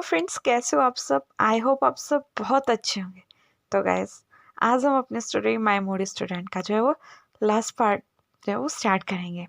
Hello friends, कैसे हो आप सब। आई होप आप सब बहुत अच्छे होंगे। तो गाइस, आज हम अपने स्टोरी माय मूडी स्टूडेंट का जो है वो लास्ट पार्ट जो है वो स्टार्ट करेंगे।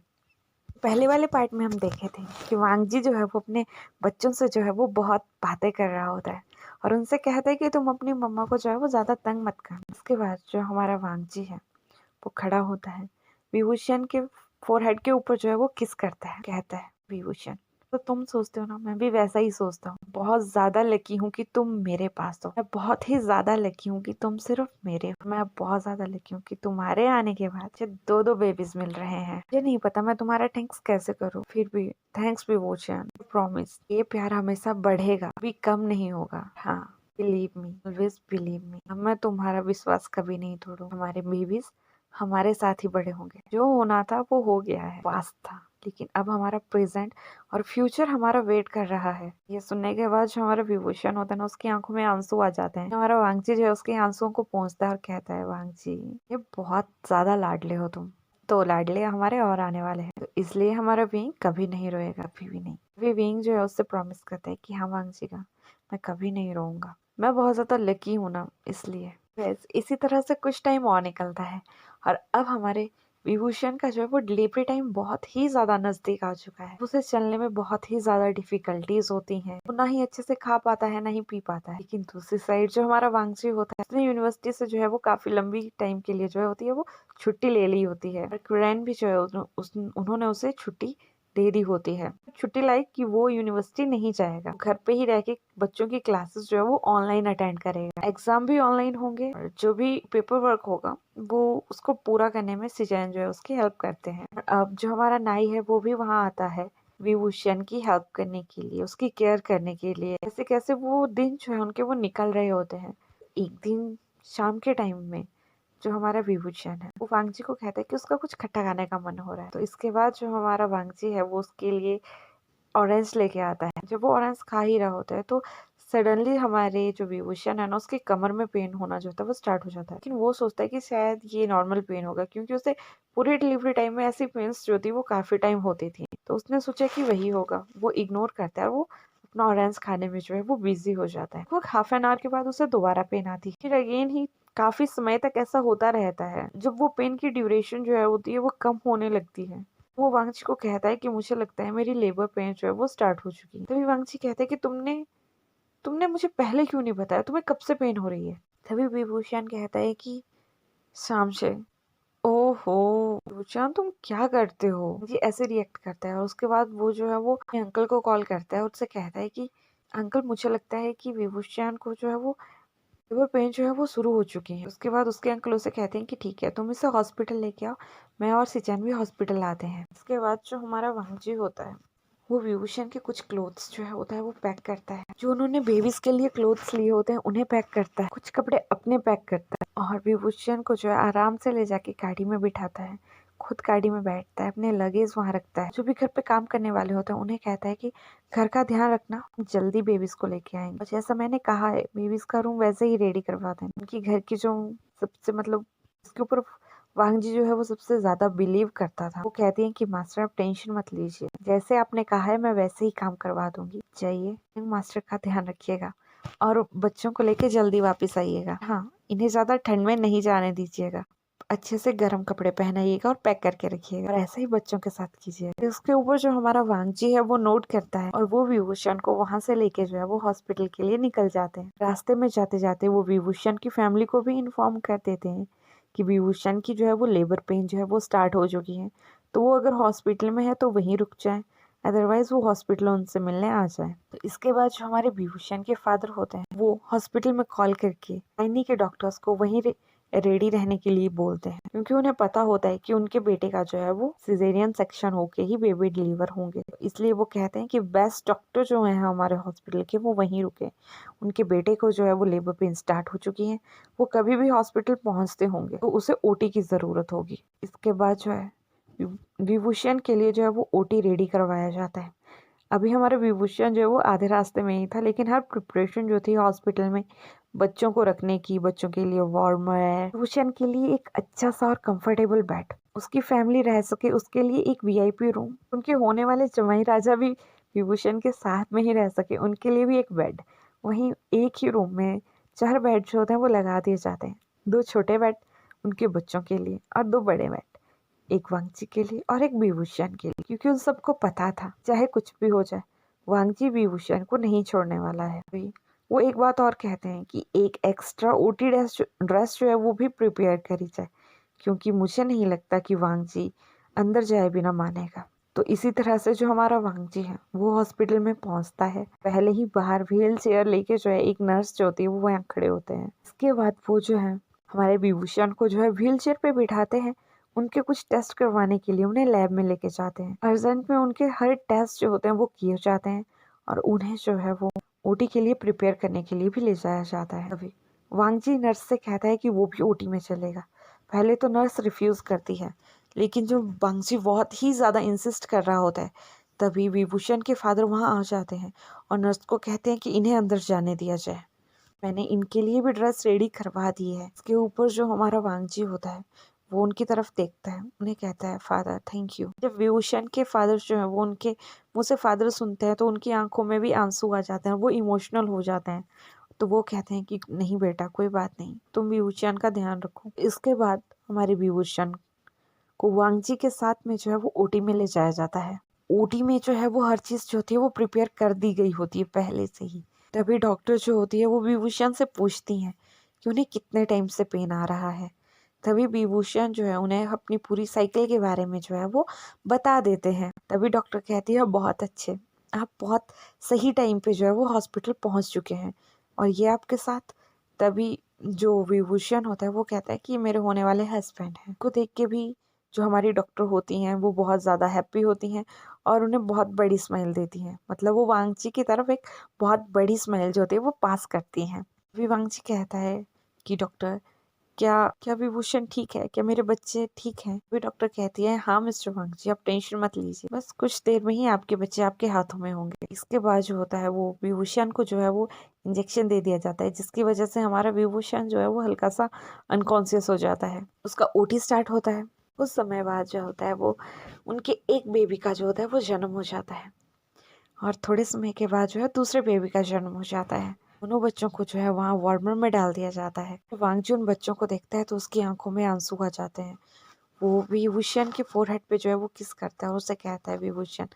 पहले वाले पार्ट में हम देखे थे कि वांगजी जो है वो अपने बच्चों से जो है वो बहुत बातें कर रहा होता है और उनसे कहता है कि तुम अपनी मम्मा को जो है वो ज़्यादा तंग मत करना। उसके बाद जो हमारा वांगजी है वो खड़ा होता है, विभूषण के फोरहेड के ऊपर जो है वो किस करता है, कहता है विभूषण तो तुम सोचते हो ना, मैं भी वैसा ही सोचता हूँ। बहुत ज्यादा लकी हूँ कि तुम मेरे पास हो। मैं बहुत ही ज्यादा लकी हूँ कि तुम सिर्फ मेरे हो। मैं बहुत ज्यादा लकी हूँ कि तुम्हारे आने के बाद मुझे दो दो बेबीज मिल रहे हैं। मुझे नहीं पता मैं तुम्हारा थैंक्स कैसे करूँ, फिर भी थैंक्स विभूषण। प्रॉमिस, ये प्यार हमेशा बढ़ेगा, कभी कम नहीं होगा। हाँ, believe me, always believe me. अब मैं तुम्हारा विश्वास कभी नहीं तोड़ू। हमारे बेबीज हमारे साथ ही बड़े होंगे। जो होना था वो हो गया है, पास्ट था, लेकिन अब हमारा प्रेजेंट और फ्यूचर हमारा वेट कर रहा है। ये सुनने के बाद जो हमारा विभूषण होता है ना, उसकी आंखों में आंसू आ जाते हैं। हमारा वांगजी जो है उसके आंसुओं को पोंछता है और कहता है, वांगजी ये बहुत ज्यादा लाडले हो तुम, तो लाडले हमारे और आने वाले हैं, तो इसलिए हमारा विंग कभी नहीं रोएगा, कभी भी नहीं। वे विंग जो है उससे प्रॉमिस करता है कि हाँ वांगजी का मैं कभी नहीं रोऊंगा। मैं बहुत ज्यादा लकी हूँ ना, इसलिए। इसी तरह से कुछ टाइम और निकलता है और अब हमारे विभूषण का जो है वो डिलीवरी टाइम बहुत ही ज्यादा नजदीक आ चुका है। उसे चलने में बहुत ही ज्यादा डिफिकल्टीज होती हैं। वो ना ही अच्छे से खा पाता है, ना ही पी पाता है। लेकिन दूसरी साइड जो हमारा वांगजी होता है, उसने यूनिवर्सिटी से जो है वो काफी लंबी टाइम के लिए जो है होती है वो छुट्टी ले ली होती है। और कुरैन भी जो है उन्होंने उसे छुट्टी दे दी होती है। छुट्टी लाइक कि वो यूनिवर्सिटी नहीं जाएगा, घर पे ही रह के बच्चों की क्लासेस जो है वो ऑनलाइन अटेंड करेगा। एग्जाम भी ऑनलाइन होंगे और जो भी पेपर वर्क होगा वो उसको पूरा करने में सिजैन जो है उसकी हेल्प करते हैं। अब जो हमारा नाई है वो भी वहाँ आता है विभूषण की हेल्प करने के लिए, उसकी केयर करने के लिए। कैसे कैसे वो दिन जो है उनके वो निकल रहे होते हैं। एक दिन शाम के टाइम में जो हमारा विभूषण है वो वांगजी को कहता है कि उसका कुछ खट्टा खाने का मन हो रहा है। तो इसके बाद जो हमारा वांगजी है वो उसके लिए ऑरेंज लेके आता है। जब वो ऑरेंज खा ही रहा होता है तो सडनली हमारे जो विभूषण है ना, उसके कमर में पेन होना जो होता है वो स्टार्ट हो जाता है। लेकिन वो सोचता है कि शायद ये नॉर्मल पेन होगा, क्योंकि उसे पूरे डिलीवरी टाइम में ऐसी पेन्स जो थी वो काफी टाइम होती थी। तो उसने सोचा कि वही होगा। वो इग्नोर करता है और वो अपना ऑरेंज खाने में जो है वो बिजी हो जाता है। वो हाफ एन आवर के बाद उसे दोबारा पेन आती है। फिर अगेन ही काफी समय तक ऐसा होता रहता है। जब वो पेन की ड्यूरेशन जो है होती है वो कम होने लगती है, वो वांगची को कहता है कि मुझे लगता है मेरी लेबर पेन जो है वो स्टार्ट हो चुकी है। तभी वांगची कहता है कि तुमने तुमने मुझे पहले क्यों नहीं बताया, तुम्हें कब से पेन हो रही है। तभी विभूषण कहता है कि शाम से। ओहो विभूषण, तुम क्या करते हो, जी ऐसे रिएक्ट करता है। और उसके बाद वो जो है वो अपने अंकल को कॉल करता है और उससे कहता है कि अंकल मुझे लगता है कि विभूषण को जो है वो लेबर पेन जो है वो शुरू हो चुकी है। उसके बाद उसके अंकल उसे कहते हैं कि ठीक है तुम इसे हॉस्पिटल लेके आओ, मैं और सिचैन भी हॉस्पिटल आते हैं। इसके बाद जो हमारा वांगजी होता है वो विभूषण के कुछ क्लोथ्स जो है होता है वो पैक करता है। जो उन्होंने बेबीज के लिए क्लोथ्स लिए होते हैं उन्हें पैक करता है, कुछ कपड़े अपने पैक करता है और विभूषण को जो है आराम से ले जाके गाड़ी में बिठाता है। खुद गाड़ी में बैठता है, अपने लगेज वहाँ रखता है। जो भी घर पे काम करने वाले होते हैं उन्हें कहता है कि घर का ध्यान रखना, जल्दी बेबीज को लेके आएंगे। और जैसा मैंने कहा है बेबीज का रूम वैसे ही रेडी करवा दें। उनकी घर की जो सबसे मतलब इसके ऊपर वांगजी जो है वो सबसे ज्यादा बिलीव करता था। वो कहती है कि मास्टर आप टेंशन मत लीजिए, जैसे आपने कहा है मैं वैसे ही काम करवा दूंगी। जाइए मास्टर का ध्यान रखिएगा और बच्चों को लेके जल्दी वापस आइएगा। हाँ, इन्हें ज्यादा ठंड में नहीं जाने दीजिएगा, अच्छे से गर्म कपड़े पहनाइएगा और पैक करके रखिएगा और ऐसा ही बच्चों के साथ कीजिएगा। इसके ऊपर जो हमारा वांगजी है वो नोट करता है और वो विभूषण को वहां से लेके जो है वो हॉस्पिटल के लिए निकल जाते हैं। रास्ते में जाते जाते वो विभूषण की फैमिली को भी इन्फॉर्म कर देते हैं कि विभूषण की जो है वो लेबर पेन जो है वो स्टार्ट हो चुकी है, तो वो अगर हॉस्पिटल में है तो वहीं रुक जाए, अदरवाइज वो हॉस्पिटल उनसे मिलने आ जाए। तो इसके बाद जो हमारे विभूषण के फादर होते हैं वो हॉस्पिटल में कॉल करके गायनी के डॉक्टर्स को वहीं रेडी रहने के लिए बोलते हैं, क्योंकि उन्हें पता होता है कि उनके बेटे का जो है वो सिजेरियन सेक्शन होके ही बेबी डिलीवर होंगे। तो इसलिए वो कहते हैं कि बेस्ट डॉक्टर जो है हमारे हॉस्पिटल के वो वहीं रुके। उनके बेटे को जो है वो लेबर पेन स्टार्ट हो चुकी है, वो कभी भी हॉस्पिटल पहुंचते होंगे तो उसे ओटी की जरूरत होगी। इसके बाद जो है विभूषण के लिए जो है वो ओटी रेडी करवाया जाता है। अभी हमारा विभूषण जो है वो आधे रास्ते में ही था, लेकिन हर प्रिपरेशन जो थी हॉस्पिटल में बच्चों को रखने की, बच्चों के लिए वार्मर, विभूषण के लिए एक अच्छा सा और कंफर्टेबल बेड, उसकी फैमिली रह सके उसके लिए एक वीआईपी रूम, उनके होने वाले जमाई राजा भी विभूषण के साथ में ही रह सके, उनके लिए भी एक बेड, वहीं एक ही रूम में 4 बेड जो होते हैं वो लगा दिए जाते हैं। 2 छोटे बेड उनके बच्चों के लिए और 2 बड़े बेड, एक वांगची के लिए और एक विभूषण के लिए, क्योंकि उन सबको पता था चाहे कुछ भी हो जाए वांगची विभूषण को नहीं छोड़ने वाला है। वो एक बात और कहते हैं कि एक एक्स्ट्रा ओटी ड्रेस जो है वो भी प्रिपेयर करी जाए, क्योंकि मुझे नहीं लगता कि वांगजी अंदर जाए बिना मानेगा। तो इसी तरह से जो हमारा वांगजी है वो हॉस्पिटल में पहुंचता है। पहले ही बाहर व्हील चेयर लेके जो है एक नर्स जो होती है वो वहाँ खड़े होते हैं। इसके बाद वो जो है हमारे विभूषण को जो है व्हील चेयर पे बिठाते हैं, उनके कुछ टेस्ट करवाने के लिए उन्हें लैब में लेके जाते हैं। अर्जेंट में उनके हर टेस्ट जो होते हैं वो किए जाते हैं और उन्हें जो है वो ओटी के लिए प्रिपेयर करने के लिए भी ले जाया जाता है। अभी वांगजी नर्स से कहता है कि वो भी ओटी में चलेगा। पहले तो नर्स रिफ्यूज करती है, लेकिन जो वांगजी बहुत ही ज़्यादा इंसिस्ट कर रहा होता है, तभी विभूषण के फादर वहाँ आ जाते हैं और नर्स को कहते हैं कि इन्हें अंदर जाने दिया जाए। मैंने इनके लिए भी ड्रेस रेडी करवा दी है। इसके ऊपर जो हमारा वांगजी होता है वो उनकी तरफ देखता है, उन्हें कहता है फादर थैंक यू। जब विभूषण के फादर जो है वो उनके मुँह से फादर सुनते हैं तो उनकी आंखों में भी आंसू आ जाते हैं, वो इमोशनल हो जाते हैं। तो वो कहते हैं कि नहीं बेटा कोई बात नहीं, तुम विभूषण का ध्यान रखो। इसके बाद हमारे विभूषण को वांगजी के साथ में जो है वो ओटी में ले जाया जाता है। ओटी में जो है वो हर चीज़ जो होती है वो प्रिपेयर कर दी गई होती है पहले से ही। तभी डॉक्टर जो होती है वो विभूषण से पूछती हैं कि उन्हें कितने टाइम से पेन आ रहा है। तभी विभूषण जो है उन्हें अपनी पूरी साइकिल के बारे में जो है वो बता देते हैं। तभी डॉक्टर कहती है बहुत अच्छे, आप बहुत सही टाइम पे जो है वो हॉस्पिटल पहुंच चुके हैं और ये आपके साथ। तभी जो विभूषण होता है वो कहता है कि ये मेरे होने वाले हस्बैंड हैं। को देख के भी जो हमारी डॉक्टर होती हैं वो बहुत ज़्यादा हैप्पी होती हैं और उन्हें बहुत बड़ी स्माइल देती हैं। मतलब वो वांगची की तरफ एक बहुत बड़ी स्माइल जो होती है वो पास करती हैं। अभी वांगची कहता है कि डॉक्टर क्या क्या विभूषण ठीक है, क्या मेरे बच्चे ठीक हैं? अभी डॉक्टर कहती है हाँ मिस्टर वांगची आप टेंशन मत लीजिए, बस कुछ देर में ही आपके बच्चे आपके हाथों में होंगे। इसके बाद जो होता है वो विभूषण को जो है वो इंजेक्शन दे दिया जाता है, जिसकी वजह से हमारा विभूषण जो है वो हल्का सा अनकॉन्शियस हो जाता है। उसका ओटी स्टार्ट होता है। कुछ समय बाद जो होता है वो उनके एक बेबी का जो होता है वो जन्म हो जाता है और थोड़े समय के बाद जो है दूसरे बेबी का जन्म हो जाता है। दोनों बच्चों को जो है वहाँ वार्मर में डाल दिया जाता है। वांगजी उन बच्चों को देखता है तो उसकी आंखों में आंसू आ जाते हैं। वो विभूषण के फोरहेड पे जो है वो किस करता है और उससे कहता है विभूषण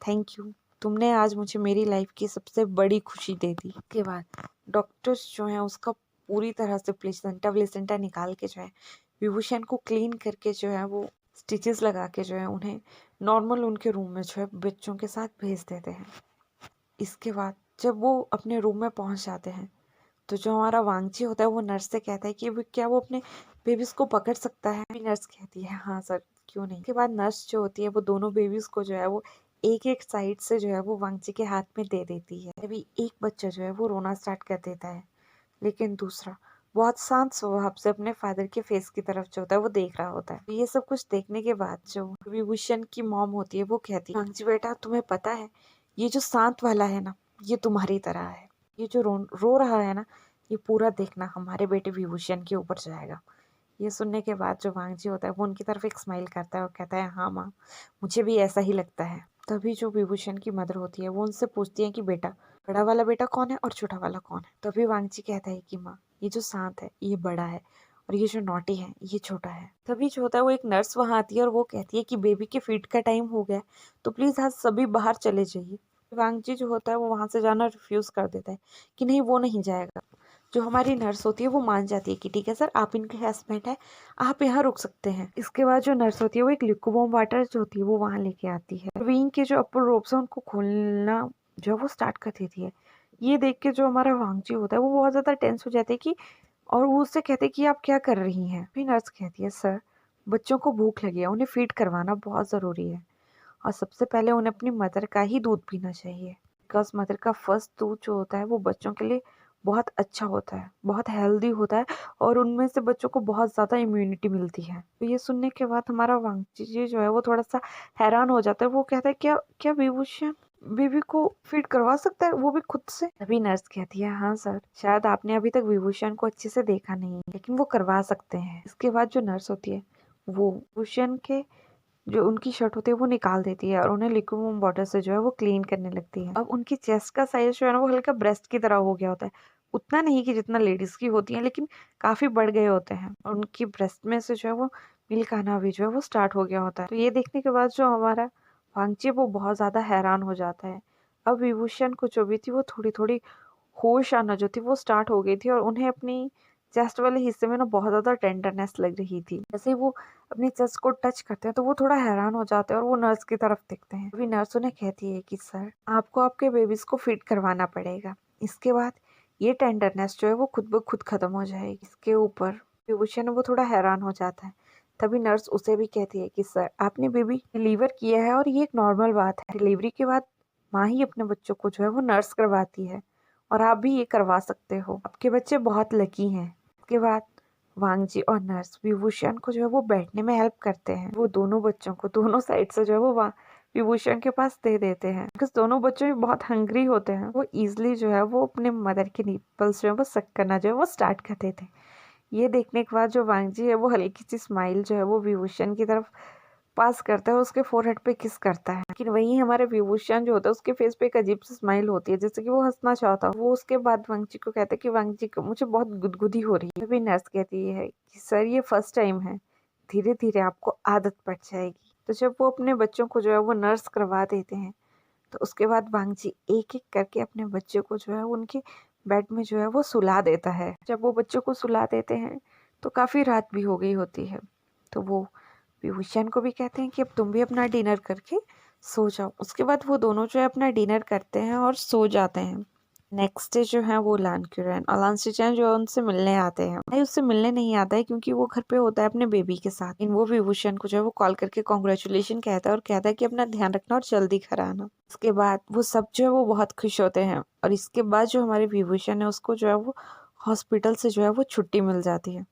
थैंक यू, तुमने आज मुझे मेरी लाइफ की सबसे बड़ी खुशी दे दी। के बाद डॉक्टर्स जो है उसका पूरी तरह से प्लेसेंटा व्लेसेंटा निकाल के जो है विभूषण को क्लीन करके जो है वो स्टिचेस लगा के जो है उन्हें नॉर्मल उनके रूम में जो है बच्चों के साथ भेज देते हैं। इसके बाद जब वो अपने रूम में पहुंच जाते हैं तो जो हमारा वांगची होता है वो नर्स से कहता है कि क्या वो अपने बेबीज को पकड़ सकता है? नर्स कहती है हाँ सर क्यों नहीं। के बाद नर्स जो होती है वो दोनों बेबीज को जो है वो एक एक साइड से जो है वो वांगची के हाथ में दे देती है। अभी एक बच्चा जो है वो रोना स्टार्ट कर देता है, लेकिन दूसरा बहुत शांत स्वभाव से अपने फादर के फेस की तरफ जो होता है वो देख रहा होता है। ये सब कुछ देखने के बाद जो विभूषण की मॉम होती है वो कहती है वांगची बेटा तुम्हें पता है ये जो शांत वाला है ना ये तुम्हारी तरह है, ये जो रो रहा है ना ये पूरा देखना हमारे बेटे विभूषण के ऊपर जाएगा। ये सुनने के बाद जो वांगजी होता है वो उनकी तरफ एक स्माइल करता है और कहता है हाँ माँ मुझे भी ऐसा ही लगता है। तभी जो विभूषण की मदर होती है वो उनसे पूछती है कि बेटा बड़ा वाला बेटा कौन है और छोटा वाला कौन है? तभी वांगजी कहता है कि माँ ये जो शांत है ये बड़ा है और ये जो नॉटी है ये छोटा है। तभी जो होता है वो एक नर्स वहाँ आती है और वो कहती है कि बेबी के फीड का टाइम हो गया है तो प्लीज आज सभी बाहर चले जाइए। वांगजी जो होता है वो वहाँ से जाना रिफ्यूज कर देता है कि नहीं वो नहीं जाएगा। जो हमारी नर्स होती है वो मान जाती है कि ठीक है सर आप इनके हस्बैंड है, आप यहाँ रुक सकते हैं। इसके बाद जो नर्स होती है वो एक लिक्विड वाटर जो होती है वो वहाँ लेके आती है। विंग के जो अपर रोप्स है उनको खोलना जो है वो स्टार्ट कर देती है। ये देख के जो हमारा वांगजी होता है वो बहुत ज्यादा टेंस हो जाते हैं कि और वो उससे कहते हैं कि आप क्या कर रही हैं? फिर नर्स कहती है सर बच्चों को भूख लगी है, उन्हें फीड करवाना बहुत ज़रूरी है और सबसे पहले उन्हें अपनी मदर का ही दूध पीना चाहिए, बिकॉज मदर का फर्स्ट दूध जो होता है वो बच्चों के लिए बहुत अच्छा होता है, बहुत हेल्दी होता है और उनमें से बच्चों को बहुत ज़्यादा इम्यूनिटी मिलती है। तो ये सुनने के बाद हमारा वांगची जी जो है वो थोड़ा सा हैरान हो जाता है। वो कहता है क्या क्या विभूषण बेबी को फीड करवा सकता है वो भी खुद से? तभी नर्स कहती है हाँ सर शायद आपने अभी तक विभूषण को अच्छे से देखा नहीं लेकिन वो करवा सकते हैं। इसके बाद जो नर्स होती है वो विभूषण के जो उनकी शर्ट होती है वो निकाल देती है और उन्हें लिक्विड वार्म वाटर से जो है वो क्लीन करने लगती है। अब उनकी चेस्ट का साइज जो है ना वो हल्का ब्रेस्ट की तरह हो गया होता है, उतना नहीं कि जितना लेडीज की होती है, लेकिन काफी बढ़ गए होते हैं और उनकी ब्रेस्ट में से जो है वो मिल्क आना भी जो है वो स्टार्ट हो गया होता है। तो ये देखने के बाद जो हमारा वांगची वो बहुत ज्यादा हैरान हो जाता है। अब विभूषण को जो भी थी वो थोड़ी थोड़ी होश आना जो थी वो स्टार्ट हो गई थी और उन्हें अपनी चेस्ट वाले हिस्से में ना बहुत ज्यादा टेंडरनेस लग रही थी। जैसे ही वो अपनी चेस्ट को टच करते हैं तो वो थोड़ा हैरान हो जाते हैं और वो नर्स की तरफ देखते हैं। अभी नर्स उन्हें कहती है कि सर आपको आपके बेबीज को फीड करवाना पड़ेगा, इसके बाद ये टेंडरनेस जो है वो खुद ब खुद खत्म हो जाएगी। इसके ऊपर विभूषण वो थोड़ा हैरान हो जाता है। तभी नर्स उसे भी कहती है कि सर आपने बेबी डिलीवर किया है और ये एक नॉर्मल बात है। डिलीवरी के बाद माँ ही अपने बच्चों को जो है वो नर्स करवाती है और आप भी ये करवा सकते हो, आपके बच्चे बहुत लकी हैं। इसके बाद वांगजी और नर्स विभूषण को जो है वो बैठने में हेल्प करते हैं। वो दोनों बच्चों को दोनों साइड से जो है वो विभूषण के पास दे देते हैं, बिकॉज दोनों बच्चे भी बहुत हंग्री होते हैं। वो इजिली जो है वो अपने मदर के निपल्स जो है वो सक करना जो है वो स्टार्ट कर देते हैं। ये देखने के बाद जो वांगजी है वो हल्की सी स्माइल जो है वो विभूषण की तरफ पास करता है, उसके फोरहेड पे किस करता है। लेकिन वही हमारे विभूषण जो होता है उसके फेस पे एक अजीब सी स्माइल होती है, जैसे कि वो हंसना चाहता है। वो उसके बाद वांगची को कहता है कि वांगची को मुझे बहुत गुदगुदी हो रही है। तभी नर्स कहती है कि सर ये फर्स्ट टाइम है, धीरे धीरे आपको आदत पड़ जाएगी। तो जब वो अपने बच्चों को जो है वो नर्स करवा देते हैं तो उसके बाद वांगची एक एक करके अपने बच्चे को जो है उनके बेड में जो है वो सुला देता है। जब वो बच्चों को सुला देते हैं तो काफी रात भी हो गई होती है। तो वो विभूषण को भी कहते हैं कि अब तुम भी अपना डिनर करके सो जाओ। उसके बाद वो दोनों जो है अपना डिनर करते हैं और सो जाते हैं। नेक्स्ट डे जो है वो लानक्यूरन और लांसीचैन जो है उनसे मिलने आते हैं। भाई उससे मिलने नहीं आता है क्योंकि वो घर पे होता है अपने बेबी के साथ। वो विभूषण को जो है वो कॉल करके कॉन्ग्रेचुलेशन कहता है और कहता है कि अपना ध्यान रखना और जल्दी घर आना। इसके बाद वो सब जो है वो बहुत खुश होते हैं और इसके बाद जो हमारे विभूषण है उसको जो है वो हॉस्पिटल से जो है वो छुट्टी मिल जाती है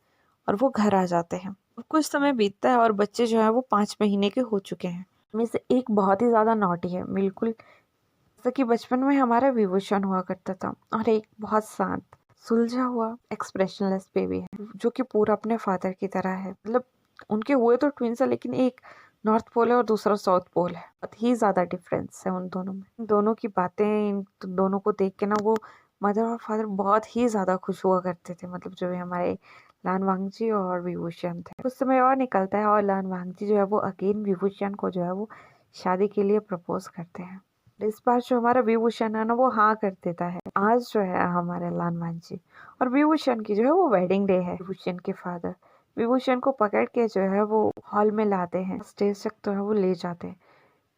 और वो घर आ जाते हैं। कुछ समय बीतता है और बच्चे जो है वो 5 महीने के हो चुके हैं। में से एक बहुत ही ज्यादा नॉटी है, बिल्कुल जैसा कि बचपन में हमारा विभूषण हुआ करता था, और एक बहुत शांत सुलझा हुआ एक्सप्रेशनलेस बेबी है जो कि पूरा अपने फादर की तरह है। मतलब उनके हुए तो ट्विंस है लेकिन एक नॉर्थ पोल है और दूसरा साउथ पोल है। बहुत ही ज्यादा डिफरेंस है उन दोनों में। इन दोनों की बातें, इन दोनों को देख के ना वो मदर और फादर बहुत ही ज्यादा खुश हुआ करते थे। मतलब जो भी हमारे लान वांगजी और विभूषण थे। कुछ समय और निकलता है और लान वांगजी जो है वो अगेन विभूषण को जो है वो शादी के लिए प्रपोज करते हैं। इस बार जो हमारा विभूषण है ना वो हाँ कर देता है। आज जो है हमारे लान वांगजी और विभूषण की जो है वो वेडिंग डे है। विभूषण के फादर विभूषण को पकड़ के जो है वो हॉल में लाते हैं, स्टेज तक तो है वो ले जाते हैं,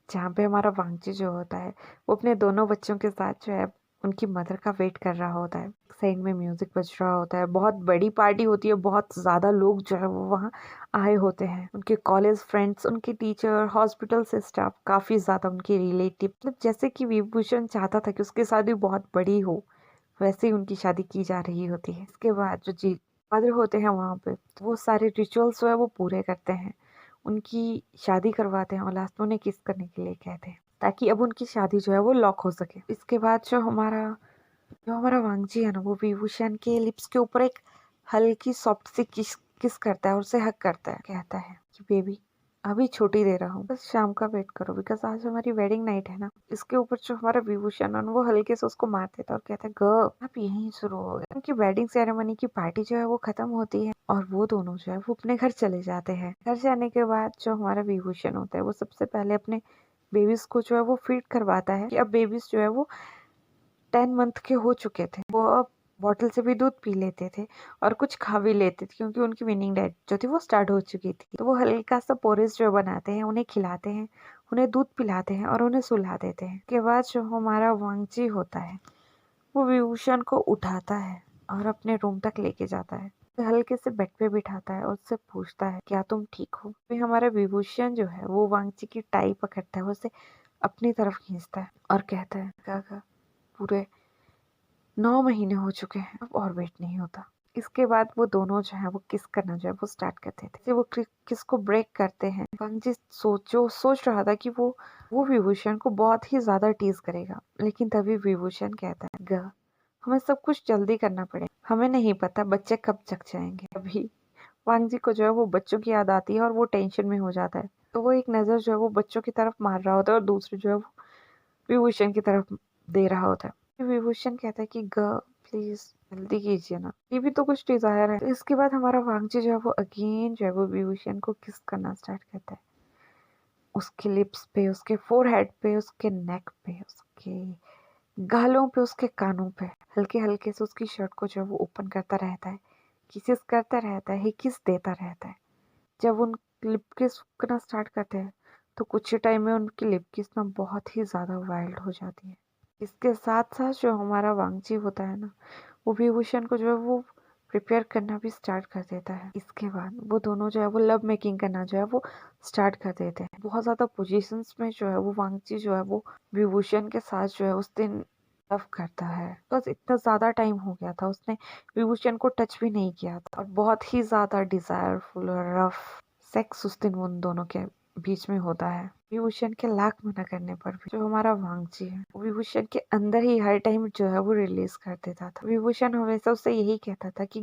जहाँ पे हमारा वांगजी जो होता है वो अपने दोनों बच्चों के साथ जो है उनकी मदर का वेट कर रहा होता है। साइड में म्यूजिक बज रहा होता है, बहुत बड़ी पार्टी होती है, बहुत ज्यादा लोग जो है वो वहाँ आए होते हैं। उनके कॉलेज फ्रेंड्स, उनके टीचर, हॉस्पिटल से स्टाफ, काफी ज्यादा उनके रिलेटिव। मतलब जैसे कि विभूषण चाहता था कि उसकी शादी बहुत बड़ी हो, वैसे ही उनकी शादी की जा रही होती है। इसके बाद जो जी फादर होते हैं वहाँ पे वो सारे रिचुअल्स जो है वो पूरे करते हैं, उनकी शादी करवाते हैं और लास्ट में उन्हें किस करने के लिए कहते हैं ताकि अब उनकी शादी जो है वो लॉक हो सके। इसके बाद जो हमारा वांगजी है ना वो विभूषण के लिप्स के ऊपर एक हल्की सॉफ्ट सी किस किस करता है और उसे हक करता है। कहता है कि बेबी अभी छुट्टी दे रहा हूँ, बस शाम का वेट करो, बिकॉज आज हमारी वेडिंग नाइट है ना। इसके ऊपर जो हमारा विभूषण है वो हल्के से उसको मार देता है और कहता है गर्ल अब यहीं शुरू हो गया। उनकी वेडिंग सेरेमनी की पार्टी जो है वो खत्म होती है और वो दोनों जो है वो अपने घर चले जाते हैं। घर जाने के बाद जो हमारा विभूषण होता है वो सबसे पहले अपने बेबीज को जो है वो फीड करवाता है कि अब बेबीज जो है वो 10 मंथ के हो चुके थे। वो अब बॉटल से भी दूध पी लेते थे और कुछ खा भी लेते थे क्योंकि उनकी विनिंग डाइट जो थी वो स्टार्ट हो चुकी थी। तो वो हल्का सा पोरेज जो बनाते हैं, उन्हें खिलाते हैं, उन्हें दूध पिलाते हैं और उन्हें सुला देते हैं। के बाद जो हमारा वांगजी होता है वो विभूषण को उठाता है और अपने रूम तक लेके जाता है, हल्के से बेड पे बिठाता है और उससे पूछता है क्या तुम ठीक हो। फिर हमारा विभूषण जो है वो वांगजी की टाई पकड़ता है, उसे अपनी तरफ खींचता है और कहता है काका पूरे 9 महीने हो चुके हैं, अब और वेट नहीं होता। इसके बाद वो दोनों जो है वो किस करना जो है वो स्टार्ट करते थे। वो किस को ब्रेक करते हैं। वांगजी सोच रहा था कि वो विभूषण को बहुत ही ज्यादा टीज करेगा, लेकिन तभी विभूषण कहता है ग हमें सब कुछ जल्दी करना पड़ेगा, हमें नहीं पता बच्चे कब जग जाएंगे। अभी वांगजी को जो है वो बच्चों की याद आती है और वो टेंशन में हो जाता है। तो वो एक नज़र जो है वो बच्चों की तरफ मार रहा होता है और दूसरी जो है वो विभूषण की तरफ दे रहा होता है। विभूषण कहता है कि प्लीज जल्दी कीजिए ना, ये भी तो कुछ डिजायर है। तो इसके बाद हमारा वांगजी जो है वो अगेन जो है वो विभूषण को किस करना स्टार्ट करता है, उसके लिप्स पे, उसके फोरहेड पे, उसके नेक पे, उसके गालों पे, उसके कानों पे, हल्के हल्के से उसकी शर्ट को जो है वो ओपन करता रहता है, किसेस करता रहता है, किस देता रहता है। जब उन लिप किस करना स्टार्ट करते हैं तो कुछ ही टाइम में उनकी लिप किस ना बहुत ही ज्यादा वाइल्ड हो जाती है। इसके साथ साथ जो हमारा वांगजी होता है ना, वो विभूषण को जो है वो प्रिपेयर करना भी स्टार्ट कर देता है। इसके बाद वो दोनों जो है वो लव मेकिंग करना जो है वो स्टार्ट कर देते हैं। बहुत ज्यादा पोजीशंस में जो है वो वांगजी जो है वो विभूषण के साथ जो है उस दिन लव करता है। बस इतना ज्यादा टाइम हो गया था, उसने विभूषण को टच भी नहीं किया था और बहुत ही ज्यादा डिजायरफुल और रफ सेक्स उस दिन उन दोनों के बीच में होता है। विभूषण के लाख मना करने पर भी जो हमारा वांगजी है वो विभूषण के अंदर ही हर टाइम जो है वो रिलीज कर देता था। विभूषण हमेशा उससे यही कहता था कि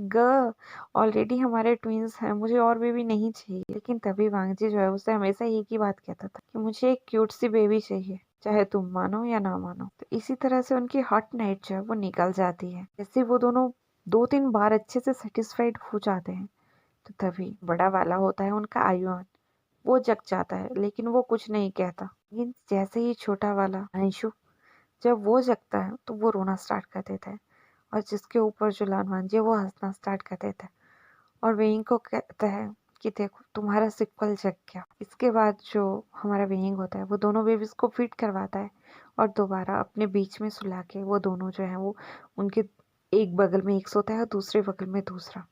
ऑलरेडी हमारे ट्विंस हैं, मुझे और बेबी नहीं चाहिए। लेकिन तभी वांगजी जो है उससे हमेशा एक ही बात कहता था कि मुझे एक क्यूट सी बेबी चाहिए, चाहे तुम मानो या ना मानो। तो इसी तरह से उनकी हॉट नाइट जो है वो निकल जाती है। जैसे वो दोनों 2-3 बार अच्छे से सेटिस्फाइड हो जाते हैं तो तभी बड़ा वाला होता है उनका आयुआन, वो जग जाता है लेकिन वो कुछ नहीं कहता। लेकिन जैसे ही छोटा वाला अंशु जब वो जगता है तो वो रोना स्टार्ट कर देता है और जिसके ऊपर जो लानवांजी है वो हंसना स्टार्ट कर देता है और वेइंग को कहता है कि देखो तुम्हारा सिक्वल जग गया। इसके बाद जो हमारा वेइंग होता है वो दोनों बेबीज को फीड करवाता है और दोबारा अपने बीच में सुला के वो दोनों जो है वो उनके एक बगल में एक सोता है और दूसरे बगल में दूसरा,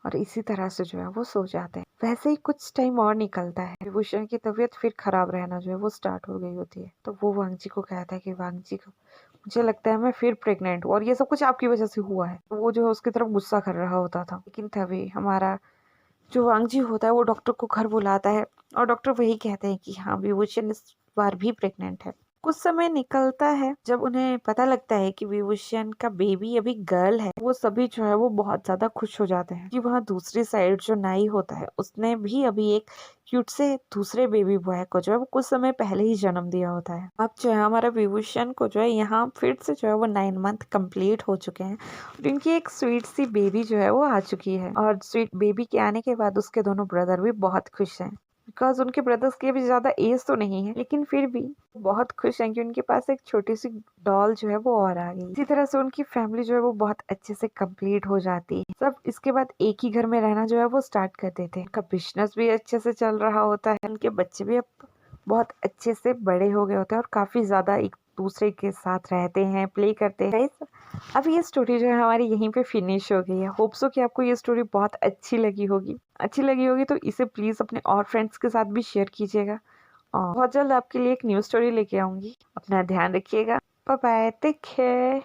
और इसी तरह से जो है वो सो जाते हैं। वैसे ही कुछ टाइम और निकलता है, विभूषण की तबीयत फिर खराब रहना जो है वो स्टार्ट हो गई होती है। तो वो वांगजी को कहता है कि वांगजी को मुझे लगता है मैं फिर प्रेग्नेंट हूँ और ये सब कुछ आपकी वजह से हुआ है। तो वो जो है उसकी तरफ गुस्सा कर रहा होता था। लेकिन तभी हमारा जो वांगजी होता है वो डॉक्टर को घर बुलाता है और डॉक्टर वही कहते हैं कि हाँ विभूषण इस बार भी प्रेग्नेंट है। कुछ समय निकलता है, जब उन्हें पता लगता है कि विभूषण का बेबी अभी गर्ल है, वो सभी जो है वो बहुत ज्यादा खुश हो जाते हैं कि वहाँ दूसरी साइड जो नाई होता है उसने भी अभी एक क्यूट से दूसरे बेबी बॉय को जो है वो कुछ समय पहले ही जन्म दिया होता है। अब जो है हमारा विभूषण को जो है यहाँ फिर से जो है वो 9 मंथ कंप्लीट हो चुके हैं और इनकी एक स्वीट सी बेबी जो है वो आ चुकी है। और स्वीट बेबी के आने के बाद उसके दोनों ब्रदर भी बहुत खुश हैं, बिकॉज उनके ब्रदर्स की भी ज्यादा एज तो नहीं है लेकिन फिर भी बहुत खुश हैं कि उनके पास एक छोटी सी डॉल जो है वो और आ गई। इसी तरह से उनकी फैमिली जो है वो बहुत अच्छे से कंप्लीट हो जाती है। सब इसके बाद एक ही घर में रहना जो है वो स्टार्ट कर देते हैं। उनका बिजनेस भी अच्छे से चल रहा होता है, उनके बच्चे भी अब बहुत अच्छे से बड़े हो गए होते हैं और काफी ज्यादा एक दूसरे के साथ रहते हैं, प्ले करते हैं। अब ये स्टोरी जो है हमारी यहीं पे फिनिश हो गई है। होप सो कि आपको ये स्टोरी बहुत अच्छी लगी होगी। अच्छी लगी होगी तो इसे प्लीज अपने और फ्रेंड्स के साथ भी शेयर कीजिएगा और बहुत जल्द आपके लिए एक न्यू स्टोरी लेके आऊंगी। अपना ध्यान रखिएगा। Bye bye, take care.